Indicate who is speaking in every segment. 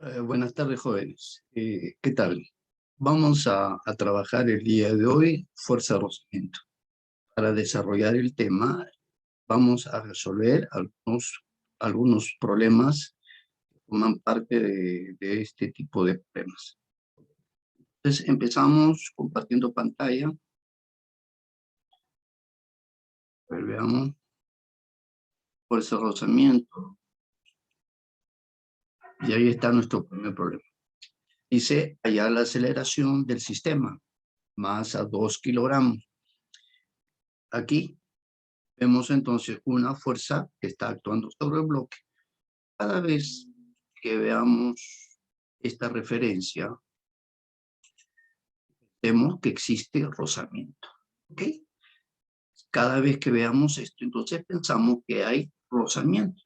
Speaker 1: Buenas tardes, jóvenes. ¿Qué tal? Vamos a trabajar el día de hoy fuerza de rozamiento. Para desarrollar el tema, vamos a resolver algunos problemas que forman parte de este tipo de problemas. Entonces, empezamos compartiendo pantalla. A ver, veamos. Fuerza de rozamiento. Y ahí está nuestro primer problema. Dice, hallar la aceleración del sistema, masa 2 kilogramos. Aquí vemos entonces una fuerza que está actuando sobre el bloque. Cada vez que veamos esta referencia, vemos que existe rozamiento. ¿Ok? Cada vez que veamos esto, entonces pensamos que hay rozamiento.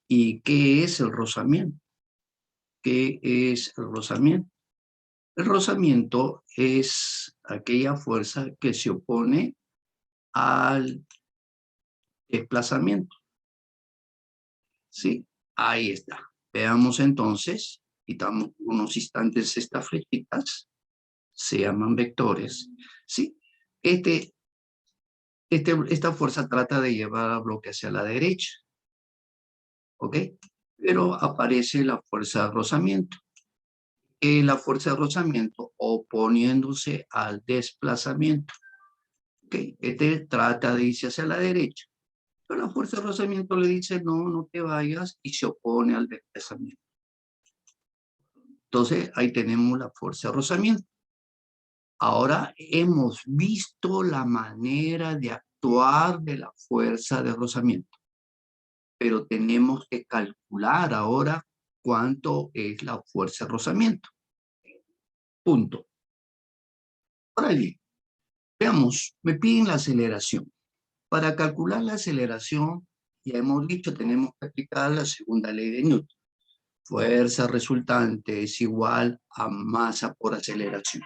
Speaker 1: ¿Y qué es el rozamiento? ¿Qué es el rozamiento? El rozamiento es aquella fuerza que se opone al desplazamiento. ¿Sí? Ahí está. Veamos entonces, quitamos unos instantes estas flechitas, se llaman vectores, ¿sí? Esta fuerza trata de llevar al bloque hacia la derecha, ¿ok? Pero aparece la fuerza de rozamiento. La fuerza de rozamiento oponiéndose al desplazamiento, ¿ok? Trata de irse hacia la derecha, pero la fuerza de rozamiento le dice, no, no te vayas, y se opone al desplazamiento. Entonces, ahí tenemos la fuerza de rozamiento. Ahora hemos visto la manera de actuar de la fuerza de rozamiento, pero tenemos que calcular ahora cuánto es la fuerza de rozamiento. Punto. Ahora bien, veamos, me piden la aceleración. Para calcular la aceleración, ya hemos dicho, tenemos que aplicar la segunda ley de Newton. Fuerza resultante es igual a masa por aceleración.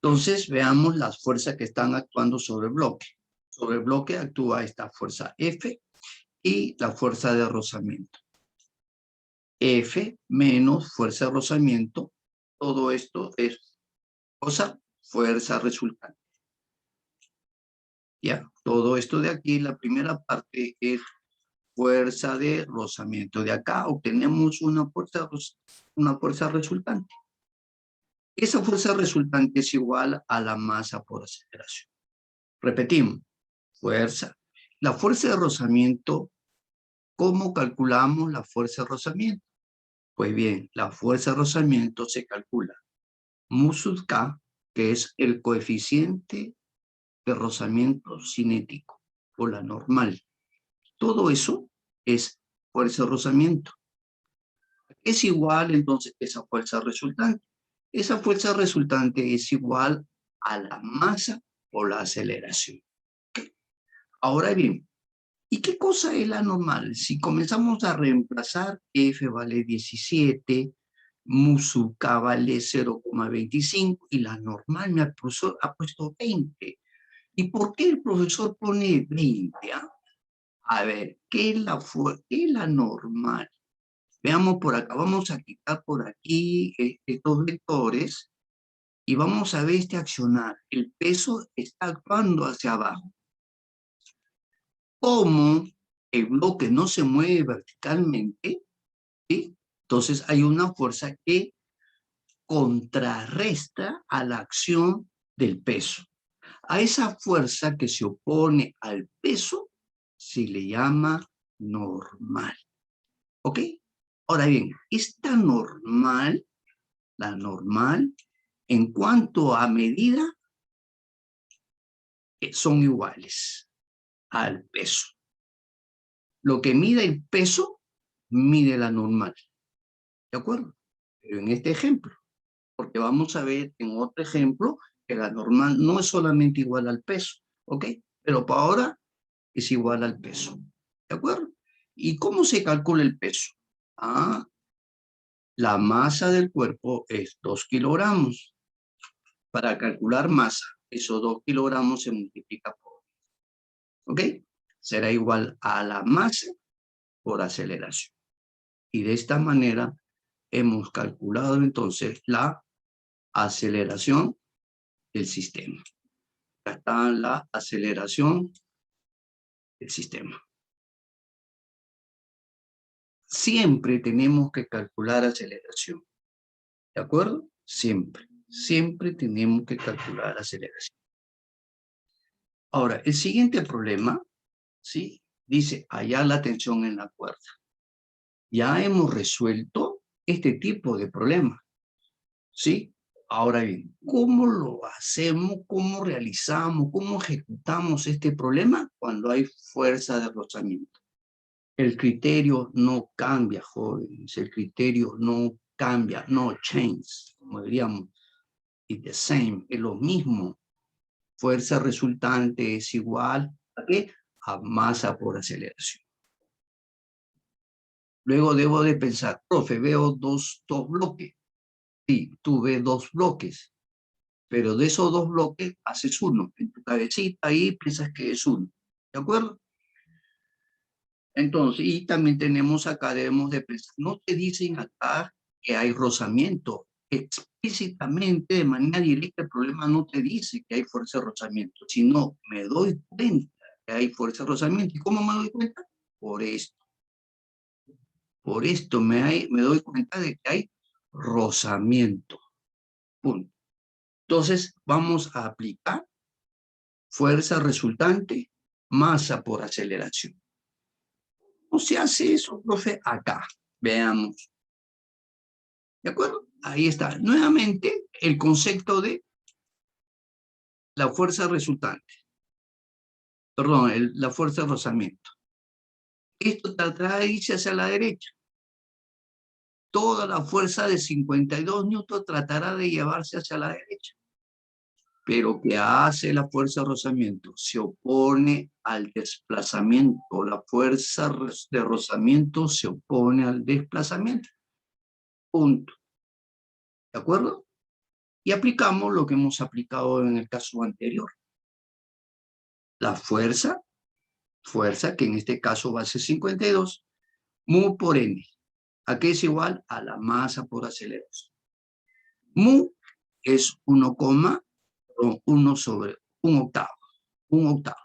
Speaker 1: Entonces, veamos las fuerzas que están actuando sobre el bloque. Sobre el bloque actúa esta fuerza F y la fuerza de rozamiento. F menos fuerza de rozamiento, todo esto es fuerza resultante. Ya, todo esto de aquí, la primera parte es fuerza de rozamiento. De acá obtenemos una fuerza resultante. Esa fuerza resultante es igual a la masa por aceleración. Repetimos, fuerza. La fuerza de rozamiento, ¿cómo calculamos la fuerza de rozamiento? Pues bien, la fuerza de rozamiento se calcula mu sub k, que es el coeficiente de rozamiento cinético, o la normal. Todo eso es fuerza de rozamiento. Es igual entonces esa fuerza resultante. Esa fuerza resultante es igual a la masa por la aceleración. Ahora bien, ¿y qué cosa es la normal? Si comenzamos a reemplazar, F vale 17, mu sub k vale 0,25 y la normal me ha puesto 20. ¿Y por qué el profesor pone 20? A ver, ¿qué es la normal? Veamos por acá, vamos a quitar por aquí estos vectores y vamos a ver este accionar. El peso está actuando hacia abajo. Como el bloque no se mueve verticalmente, ¿sí? Entonces hay una fuerza que contrarresta a la acción del peso. A esa fuerza que se opone al peso se le llama normal. ¿Ok? Ahora bien, esta normal, la normal, en cuanto a medida, son iguales al peso. Lo que mide el peso, mide la normal. ¿De acuerdo? Pero en este ejemplo, porque vamos a ver en otro ejemplo que la normal no es solamente igual al peso, ¿ok? Pero por ahora es igual al peso, ¿de acuerdo? ¿Y cómo se calcula el peso? La masa del cuerpo es 2 kilogramos. Para calcular masa, esos 2 kilogramos se multiplica por, ¿ok? Será igual a la masa por aceleración. Y de esta manera hemos calculado entonces la aceleración del sistema. Acá está la aceleración del sistema. Siempre tenemos que calcular aceleración. ¿De acuerdo? Siempre. Siempre tenemos que calcular aceleración. Ahora, el siguiente problema, ¿sí? Dice, hallar la tensión en la cuerda. Ya hemos resuelto este tipo de problema, ¿sí? Ahora bien, ¿cómo lo hacemos? ¿Cómo realizamos? ¿Cómo ejecutamos este problema cuando hay fuerza de rozamiento? El criterio no cambia, jóvenes. El criterio no cambia, no change, como diríamos. It's the same, es lo mismo. Fuerza resultante es igual ¿a qué? A masa por aceleración. Luego debo de pensar, profe, veo dos bloques. Sí, tú ves dos bloques, pero de esos dos bloques haces uno. En tu cabecita ahí piensas que es uno. ¿De acuerdo? Entonces, y también tenemos acá, debemos de pensar, no te dicen acá que hay rozamiento. Explícitamente, de manera directa, el problema no te dice que hay fuerza de rozamiento, sino me doy cuenta que hay fuerza de rozamiento. ¿Y cómo me doy cuenta? Por esto. Por esto me doy cuenta de que hay rozamiento. Punto. Entonces, vamos a aplicar fuerza resultante, masa por aceleración. ¿Cómo se hace eso, profe? Acá. Veamos. ¿De acuerdo? Ahí está. Nuevamente, el concepto de la fuerza resultante. Perdón, la fuerza de rozamiento. Esto tratará de irse hacia la derecha. Toda la fuerza de 52 newton tratará de llevarse hacia la derecha. Pero ¿qué hace la fuerza de rozamiento? Se opone al desplazamiento. La fuerza de rozamiento se opone al desplazamiento. Punto. ¿De acuerdo? Y aplicamos lo que hemos aplicado en el caso anterior. La fuerza que en este caso va a ser 52, mu por n. ¿A qué es igual? A la masa por aceleración. Mu es 1,1 sobre un octavo. Un octavo.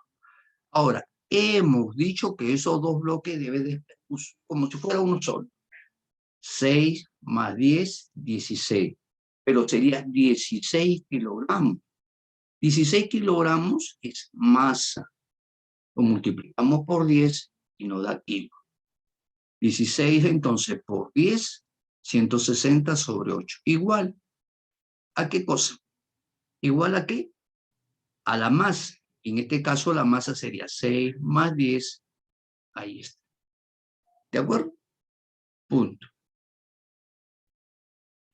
Speaker 1: Ahora, hemos dicho que esos dos bloques deben de, como si fuera uno solo. 6 más 10, 16. Pero sería 16 kilogramos. 16 kilogramos es masa. Lo multiplicamos por 10 y nos da kilo. 16 entonces por 10, 160 sobre 8. Igual, ¿a qué cosa? ¿Igual a qué? A la masa. En este caso la masa sería 6 más 10. Ahí está. ¿De acuerdo? Punto.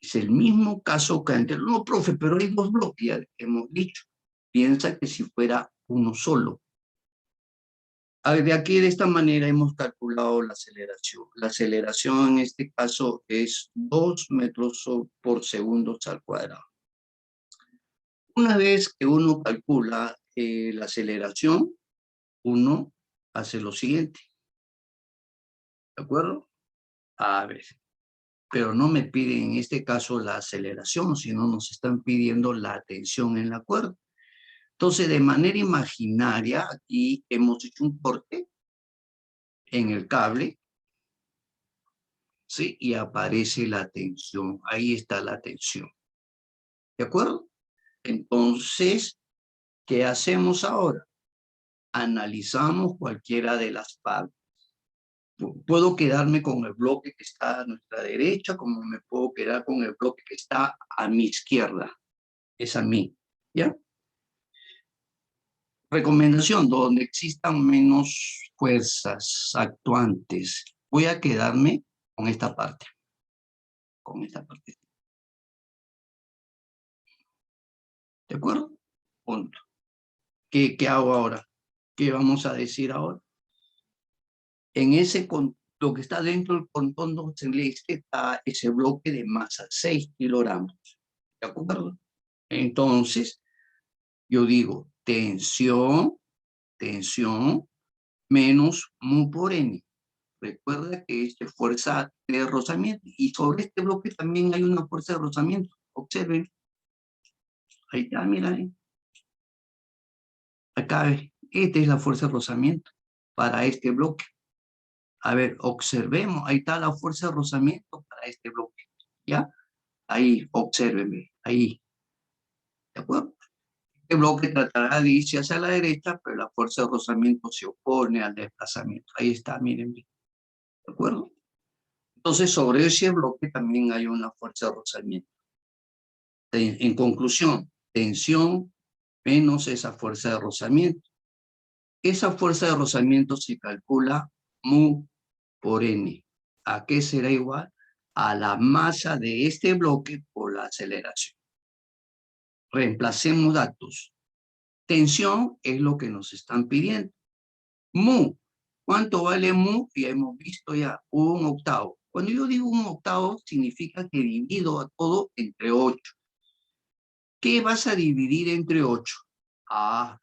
Speaker 1: Es el mismo caso que antes. No, profe, pero hay dos bloques, ya hemos dicho. Piensa que si fuera uno solo. De aquí, de esta manera, hemos calculado la aceleración. La aceleración en este caso es 2 metros por segundo al cuadrado. Una vez que uno calcula la aceleración, uno hace lo siguiente. ¿De acuerdo? A ver, pero no me piden en este caso la aceleración, sino nos están pidiendo la tensión en la cuerda. Entonces, de manera imaginaria, aquí hemos hecho un corte en el cable, ¿sí? Y aparece la tensión. Ahí está la tensión. ¿De acuerdo? Entonces, ¿qué hacemos ahora? Analizamos cualquiera de las partes. Puedo quedarme con el bloque que está a nuestra derecha, como me puedo quedar con el bloque que está a mi izquierda. Es a mí, ¿ya? Recomendación, donde existan menos fuerzas actuantes. Voy a quedarme con esta parte. Con esta parte. ¿De acuerdo? Punto. ¿Qué hago ahora? ¿Qué vamos a decir ahora? En ese, lo que está dentro del contorno celeste está ese bloque de masa, 6 kilogramos. ¿De acuerdo? Entonces, yo digo tensión menos mu por n. Recuerda que esta es fuerza de rozamiento. Y sobre este bloque también hay una fuerza de rozamiento. Observen. Ahí está, mira. Acá, esta es la fuerza de rozamiento para este bloque. A ver, observemos. Ahí está la fuerza de rozamiento para este bloque. ¿Ya? Ahí, obsérvenme. Ahí. ¿De acuerdo? Este bloque tratará de irse hacia la derecha, pero la fuerza de rozamiento se opone al desplazamiento. Ahí está, miren bien. ¿De acuerdo? Entonces, sobre ese bloque también hay una fuerza de rozamiento. En conclusión, tensión menos esa fuerza de rozamiento. Esa fuerza de rozamiento se calcula mu por n. ¿A qué será igual? A la masa de este bloque por la aceleración. Reemplacemos datos. Tensión es lo que nos están pidiendo. Mu. ¿Cuánto vale mu? Ya hemos visto ya, 1/8. Cuando yo digo 1/8, significa que divido a todo entre 8. ¿Qué vas a dividir entre 8? Ah,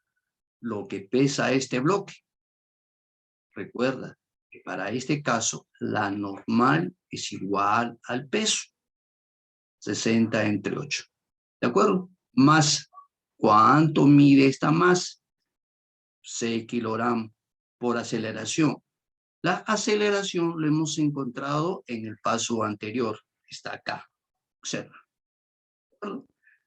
Speaker 1: lo que pesa este bloque. Recuerda que para este caso, la normal es igual al peso. 60 entre 8. ¿De acuerdo? Más, ¿cuánto mide esta masa? 6 kilogramos por aceleración. La aceleración lo hemos encontrado en el paso anterior. Está acá. Observa.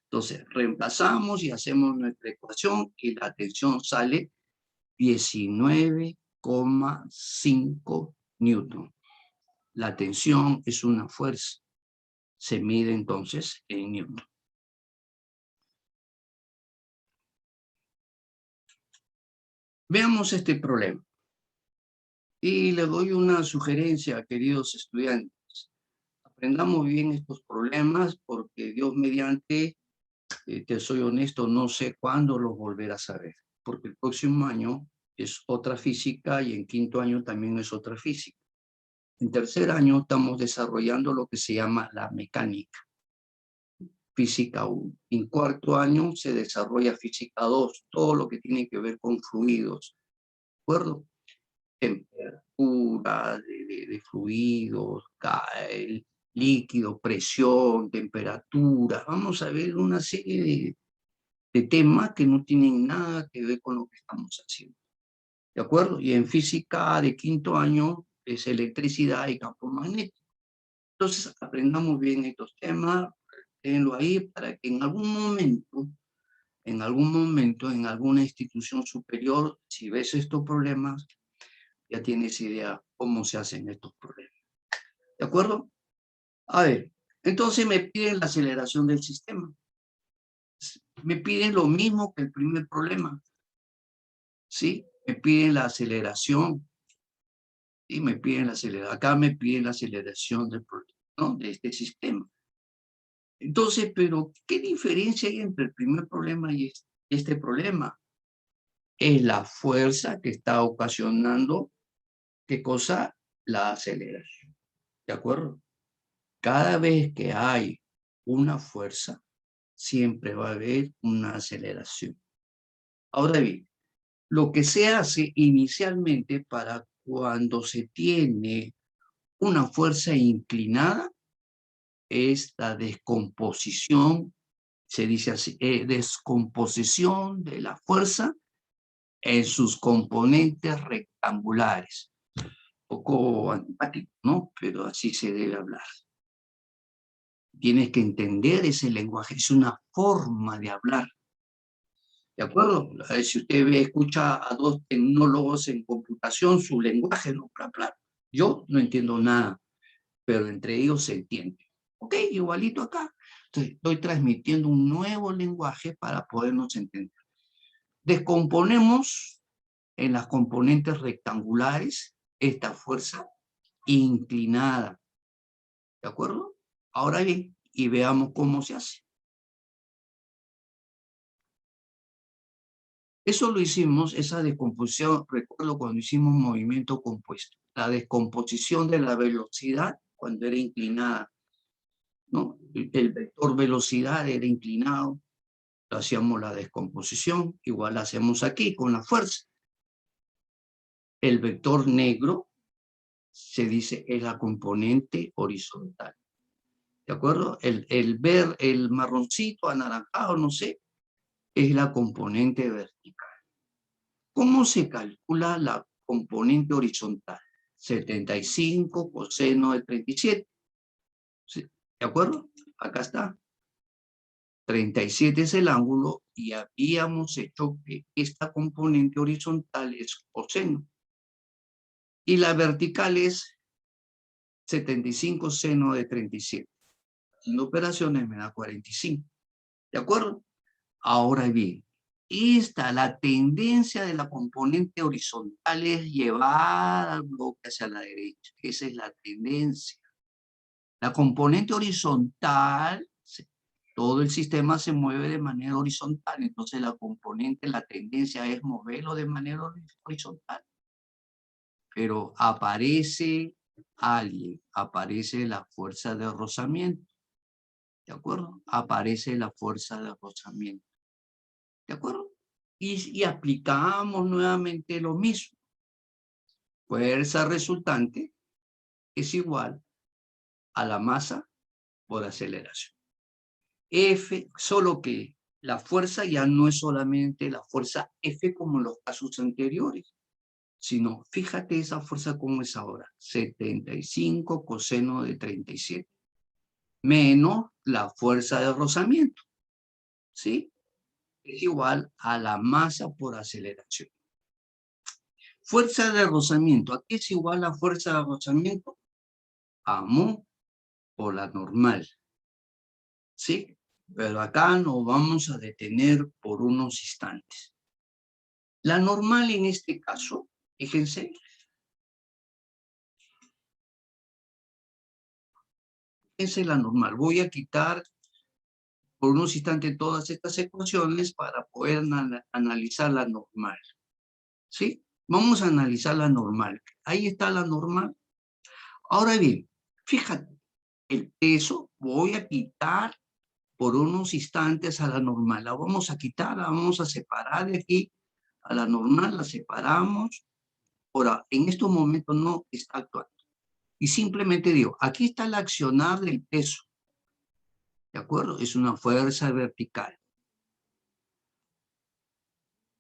Speaker 1: Entonces, reemplazamos y hacemos nuestra ecuación y la tensión sale 19,5 newton. La tensión es una fuerza. Se mide entonces en newton. Veamos este problema. Y le doy una sugerencia, queridos estudiantes. Aprendamos bien estos problemas porque Dios mediante, te soy honesto, no sé cuándo los volverás a ver. Porque el próximo año es otra física y en quinto año también es otra física. En tercer año estamos desarrollando lo que se llama la mecánica, física 1. En cuarto año se desarrolla física 2, todo lo que tiene que ver con fluidos. ¿De acuerdo? Temperatura de fluidos, líquido, presión, temperatura. Vamos a ver una serie de temas que no tienen nada que ver con lo que estamos haciendo. ¿De acuerdo? Y en física de quinto año es electricidad y campo magnético. Entonces, aprendamos bien estos temas, tenlo ahí para que en en alguna institución superior, si ves estos problemas, ya tienes idea cómo se hacen estos problemas. ¿De acuerdo? A ver, entonces me piden la aceleración del sistema. Me piden lo mismo que el primer problema. ¿Sí? Me piden la aceleración. Y me piden la aceleración. Acá me piden la aceleración del problema, ¿no? De este sistema. Entonces, pero ¿qué diferencia hay entre el primer problema y este problema? Es la fuerza que está ocasionando, ¿qué cosa? La aceleración. ¿De acuerdo? Cada vez que hay una fuerza, siempre va a haber una aceleración. Ahora bien, lo que se hace inicialmente para cuando se tiene una fuerza inclinada es la descomposición, se dice así, descomposición de la fuerza en sus componentes rectangulares. Un poco antipático, ¿no? Pero así se debe hablar. Tienes que entender ese lenguaje, es una forma de hablar. ¿De acuerdo? Si usted escucha a dos tecnólogos en computación, su lenguaje, no, bla, bla. Yo no entiendo nada, pero entre ellos se entiende. Ok, igualito acá. Entonces, estoy transmitiendo un nuevo lenguaje para podernos entender. Descomponemos en las componentes rectangulares esta fuerza inclinada. ¿De acuerdo? Ahora bien, y veamos cómo se hace. Eso lo hicimos, esa descomposición, recuerdo cuando hicimos movimiento compuesto, la descomposición de la velocidad cuando era inclinada, ¿no? El vector velocidad era inclinado, hacíamos la descomposición, igual la hacemos aquí con la fuerza. El vector negro se dice es la componente horizontal. ¿De acuerdo? El marroncito, anaranjado, no sé, es la componente vertical. ¿Cómo se calcula la componente horizontal? 75 coseno de 37. ¿Sí? ¿De acuerdo? Acá está. 37 es el ángulo y habíamos hecho que esta componente horizontal es coseno. Y la vertical es 75 seno de 37. Haciendo operaciones me da 45. ¿De acuerdo? Ahora bien, la tendencia de la componente horizontal es llevar al bloque hacia la derecha. Esa es la tendencia. La componente horizontal, todo el sistema se mueve de manera horizontal, entonces la tendencia es moverlo de manera horizontal. Pero aparece alguien, aparece la fuerza de rozamiento. ¿De acuerdo? Aparece la fuerza de rozamiento. ¿De acuerdo? Y aplicamos nuevamente lo mismo. Fuerza resultante es igual a la masa por aceleración. F, solo que la fuerza ya no es solamente la fuerza F como en los casos anteriores, sino fíjate esa fuerza como es ahora, 75 coseno de 37, menos la fuerza de rozamiento, ¿sí? Es igual a la masa por aceleración. Fuerza de rozamiento, ¿a qué es igual la fuerza de rozamiento? A mu por la normal, ¿sí? Pero acá nos vamos a detener por unos instantes. La normal en este caso, fíjense, esa es la normal. Voy a quitar por unos instantes todas estas ecuaciones para poder analizar la normal, ¿sí? Vamos a analizar la normal. Ahí está la normal. Ahora bien, fíjate, el peso voy a quitar por unos instantes a la normal. La vamos a quitar, la vamos a separar de aquí a la normal, la separamos. Ahora, en estos momentos no está actuando. Y simplemente digo, aquí está el accionar del peso. ¿De acuerdo? Es una fuerza vertical.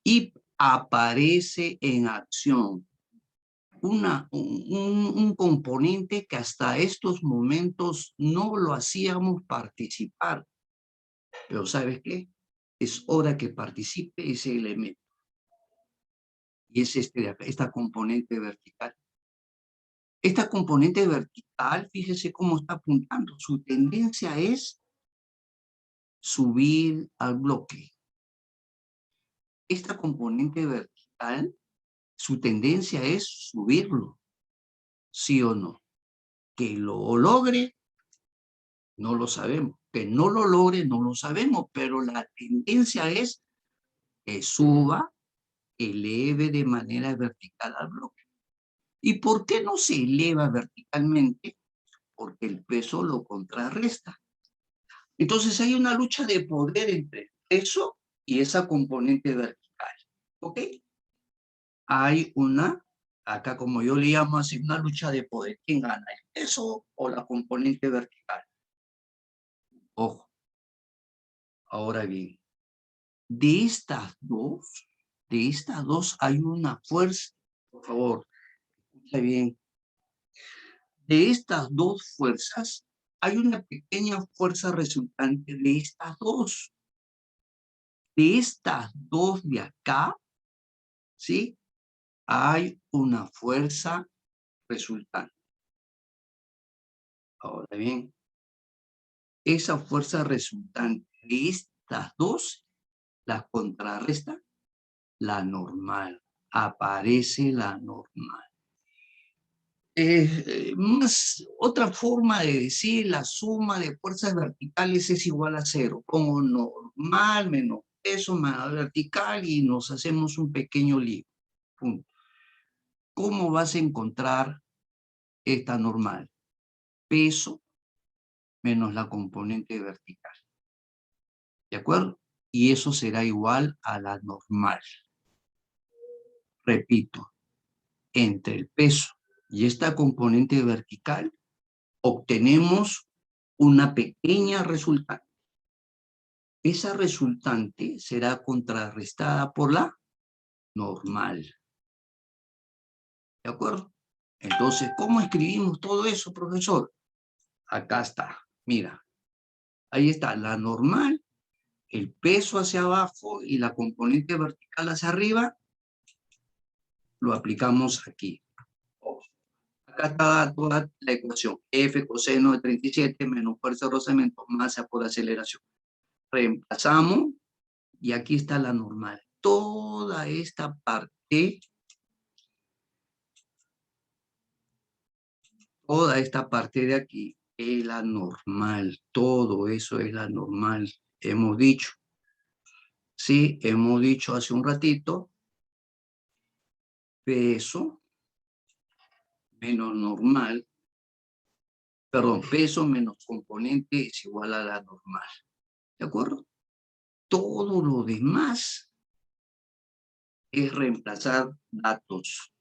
Speaker 1: Y aparece en acción un componente que hasta estos momentos no lo hacíamos participar. Pero ¿sabes qué? Es hora que participe ese elemento. Y es esta componente vertical. Esta componente vertical, fíjese cómo está apuntando. Su tendencia es subir al bloque. Esta componente vertical, su tendencia es subirlo, ¿sí o no? Que lo logre, no lo sabemos. Que no lo logre, no lo sabemos, pero la tendencia es que suba, eleve de manera vertical al bloque. ¿Y por qué no se eleva verticalmente? Porque el peso lo contrarresta. Entonces hay una lucha de poder entre el peso y esa componente vertical. ¿Ok? Hay acá como yo le llamo así, una lucha de poder. ¿Quién gana? ¿El peso o la componente vertical? Ojo. Ahora bien, de estas dos hay una fuerza. Por favor, escucha bien. De estas dos fuerzas, hay una pequeña fuerza resultante de estas dos. De estas dos de acá, ¿sí? Hay una fuerza resultante. Ahora bien, esa fuerza resultante de estas dos, la contrarresta la normal. Aparece la normal. Otra forma de decir la suma de fuerzas verticales es igual a cero. Pongo normal menos peso más vertical y nos hacemos un pequeño lío. Punto. ¿Cómo vas a encontrar esta normal? Peso menos la componente vertical. ¿De acuerdo? Y eso será igual a la normal. Repito, entre el peso y esta componente vertical, obtenemos una pequeña resultante. Esa resultante será contrarrestada por la normal. ¿De acuerdo? Entonces, ¿cómo escribimos todo eso, profesor? Acá está, mira. Ahí está la normal, el peso hacia abajo y la componente vertical hacia arriba. Lo aplicamos aquí. Acá está toda la ecuación. F coseno de 37 menos fuerza de rozamiento, masa por aceleración. Reemplazamos y aquí está la normal. Toda esta parte, de aquí es la normal. Todo eso es la normal. Hemos dicho. Sí, hemos dicho hace un ratito. Peso menos normal. Perdón, peso menos componente es igual a la normal. ¿De acuerdo? Todo lo demás es reemplazar datos.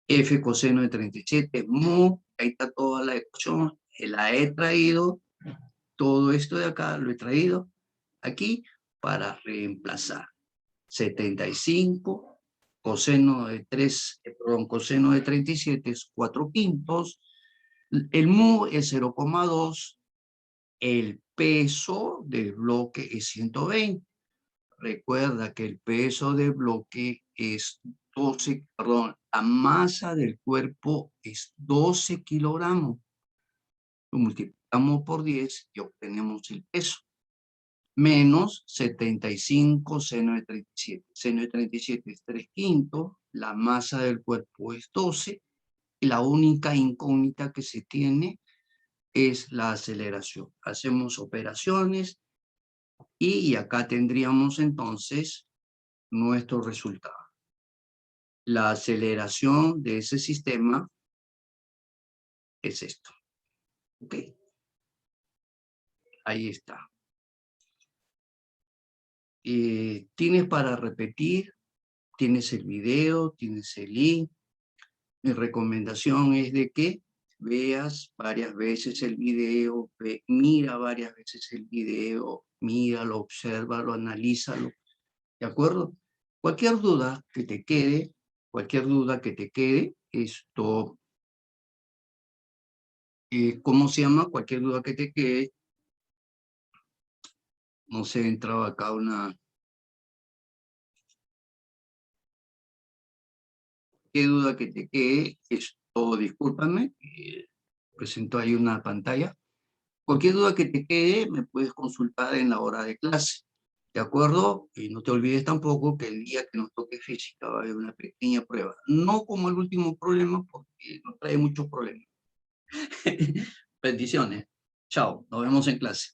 Speaker 1: F coseno de 37, mu, ahí está toda la ecuación, la he traído, todo esto de acá lo he traído aquí para reemplazar. 75, coseno de 37 es 4/5, el mu es 0,2, el peso del bloque es 120. Recuerda que el peso del bloque es 12, perdón, la masa del cuerpo es 12 kilogramos. Lo multiplicamos por 10 y obtenemos el peso. Menos 75 seno de 37. Seno de 37 es 3/5, la masa del cuerpo es 12, y la única incógnita que se tiene es la aceleración. Hacemos operaciones y acá tendríamos entonces nuestro resultado. La aceleración de ese sistema es esto. ¿Ok? Ahí está. Tienes para repetir, tienes el video, tienes el link. Mi recomendación es de que veas varias veces el video, mira varias veces el video, míralo, obsérvalo, analízalo. ¿De acuerdo? Cualquier duda que te quede, esto, ¿cómo se llama? Cualquier duda que te quede, no sé, entraba acá una... ¿Qué duda que te quede? Esto, discúlpame, presento ahí una pantalla. Cualquier duda que te quede, me puedes consultar en la hora de clase. ¿De acuerdo? Y no te olvides tampoco que el día que nos toque física va a haber una pequeña prueba. No como el último problema, porque nos trae muchos problemas. Bendiciones. Chao, nos vemos en clase.